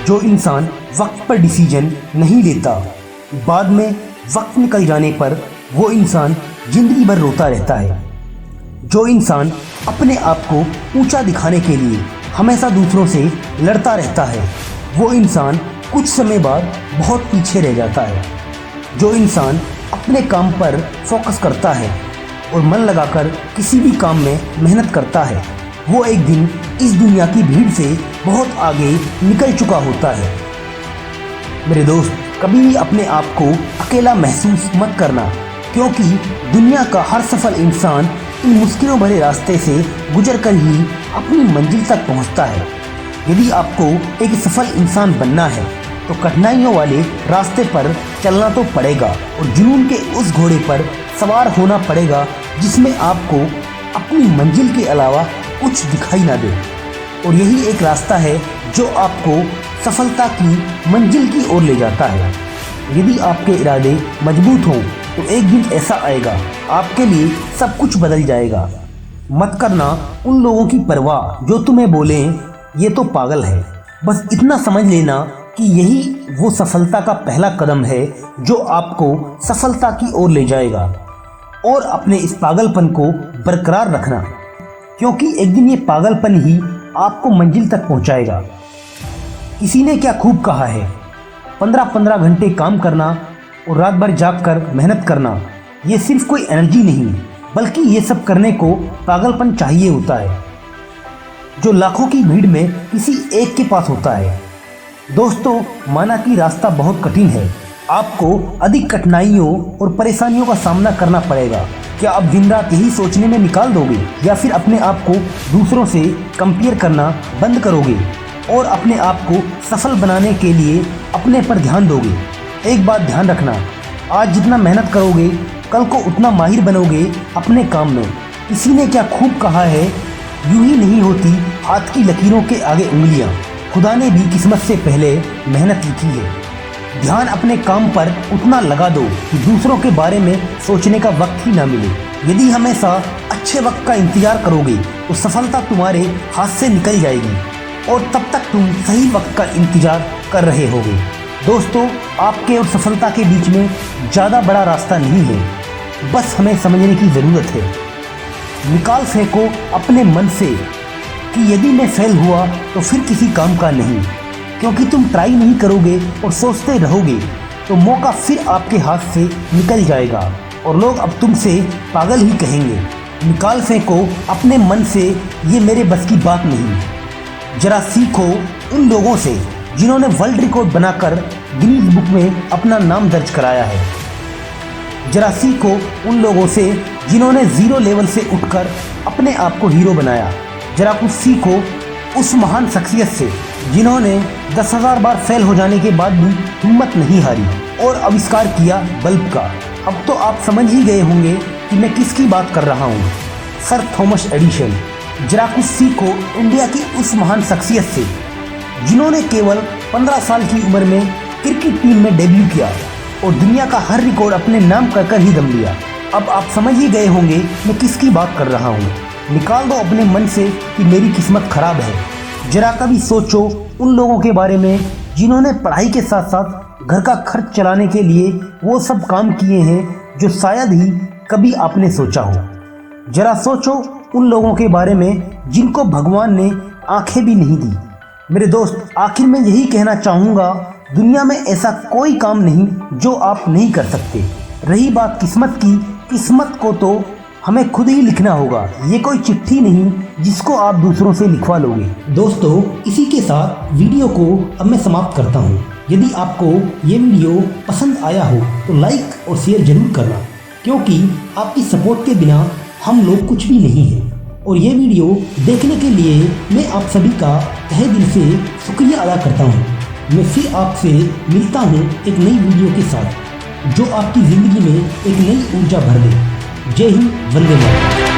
जो इंसान वक्त पर डिसीजन नहीं लेता, बाद में वक्त निकल जाने पर वो इंसान जिंदगी भर रोता रहता है। जो इंसान अपने आप को ऊंचा दिखाने के लिए हमेशा दूसरों से लड़ता रहता है, वो इंसान कुछ समय बाद बहुत पीछे रह जाता है। जो इंसान अपने काम पर फोकस करता है और मन लगाकर किसी भी काम में मेहनत करता है, वो एक दिन इस दुनिया की भीड़ से बहुत आगे निकल चुका होता है। मेरे दोस्त, कभी भी अपने आप को अकेला महसूस मत करना, क्योंकि दुनिया का हर सफल इंसान इन मुश्किलों भरे रास्ते से गुजर कर ही अपनी मंजिल तक पहुंचता है। यदि आपको एक सफल इंसान बनना है तो कठिनाइयों वाले रास्ते पर चलना तो पड़ेगा और जुनून के उस घोड़े पर सवार होना पड़ेगा जिसमें आपको अपनी मंजिल के अलावा कुछ दिखाई ना दे। और यही एक रास्ता है जो आपको सफलता की मंजिल की ओर ले जाता है। यदि आपके इरादे मजबूत हों तो एक दिन ऐसा आएगा आपके लिए सब कुछ बदल जाएगा। मत करना उन लोगों की परवाह जो तुम्हें बोलें ये तो पागल है। बस इतना समझ लेना कि यही वो सफलता का पहला कदम है जो आपको सफलता की ओर ले जाएगा। और अपने इस पागलपन को बरकरार रखना, क्योंकि एक दिन ये पागलपन ही आपको मंजिल तक पहुंचाएगा। किसी ने क्या खूब कहा है, 15-15 घंटे काम करना और रात भर जागकर मेहनत करना, ये सिर्फ कोई एनर्जी नहीं बल्कि ये सब करने को पागलपन चाहिए होता है, जो लाखों की भीड़ में किसी एक के पास होता है। दोस्तों, माना कि रास्ता बहुत कठिन है, आपको अधिक कठिनाइयों और परेशानियों का सामना करना पड़ेगा। क्या आप दिन रात यही सोचने में निकाल दोगे, या फिर अपने आप को दूसरों से कंपेयर करना बंद करोगे और अपने आप को सफल बनाने के लिए अपने पर ध्यान दोगे? एक बात ध्यान रखना, आज जितना मेहनत करोगे कल को उतना माहिर बनोगे अपने काम में। किसी ने क्या खूब कहा है, यूं ही नहीं होती हाथ की लकीरों के आगे उंगलियां, खुदा ने भी किस्मत से पहले मेहनत लिखी है। ध्यान अपने काम पर उतना लगा दो कि दूसरों के बारे में सोचने का वक्त ही ना मिले। यदि हमेशा अच्छे वक्त का इंतजार करोगे तो सफलता तुम्हारे हाथ से निकल जाएगी और तब तक तुम सही वक्त का इंतजार कर रहे होगे। दोस्तों, आपके और सफलता के बीच में ज़्यादा बड़ा रास्ता नहीं है, बस हमें समझने की ज़रूरत है। निकाल फेंको अपने मन से कि यदि मैं फेल हुआ तो फिर किसी काम का नहीं, क्योंकि तुम ट्राई नहीं करोगे और सोचते रहोगे तो मौका फिर आपके हाथ से निकल जाएगा और लोग अब तुमसे पागल ही कहेंगे। निकाल फेंको अपने मन से ये मेरे बस की बात नहीं। जरा सीखो उन लोगों से जिन्होंने वर्ल्ड रिकॉर्ड बनाकर गिनीज बुक में अपना नाम दर्ज कराया है। जरा सीखो उन लोगों से जिन्होंने जीरो लेवल से उठकर अपने आप को हीरो बनाया। जरा कुछ सीखो उस महान शख्सियत से जिन्होंने 10,000 बार फेल हो जाने के बाद भी हिम्मत नहीं हारी और आविष्कार किया बल्ब का। अब तो आप समझ ही गए होंगे कि मैं किसकी बात कर रहा हूँ, सर थॉमस एडिसन। जरा कुछ सीखो इंडिया की उस महान शख्सियत से जिन्होंने केवल 15 साल की उम्र में क्रिकेट टीम में डेब्यू किया और दुनिया का हर रिकॉर्ड अपने नाम कर ही दम लिया। अब आप समझ ही गए होंगे मैं किसकी बात कर रहा हूँ। निकाल दो अपने मन से कि मेरी किस्मत खराब है। जरा कभी सोचो उन लोगों के बारे में जिन्होंने पढ़ाई के साथ साथ घर का खर्च चलाने के लिए वो सब काम किए हैं जो शायद ही कभी आपने सोचा हो। जरा सोचो उन लोगों के बारे में जिनको भगवान ने आंखें भी नहीं दी। मेरे दोस्त, आखिर में यही कहना चाहूँगा, दुनिया में ऐसा कोई काम नहीं जो आप नहीं कर सकते। रही बात किस्मत की, किस्मत को तो हमें खुद ही लिखना होगा, ये कोई चिट्ठी नहीं जिसको आप दूसरों से लिखवा लोगे। दोस्तों, इसी के साथ वीडियो को अब मैं समाप्त करता हूँ। यदि आपको ये वीडियो पसंद आया हो तो लाइक और शेयर जरूर करना, क्योंकि आपकी सपोर्ट के बिना हम लोग कुछ भी नहीं हैं। और ये वीडियो देखने के लिए मैं आप सभी का तहे दिल से शुक्रिया अदा करता हूँ। मैं फिर आपसे मिलता हूँ एक नई वीडियो के साथ जो आपकी ज़िंदगी में एक नई ऊर्जा भर दे। जय हिंद, वंदे मातरम।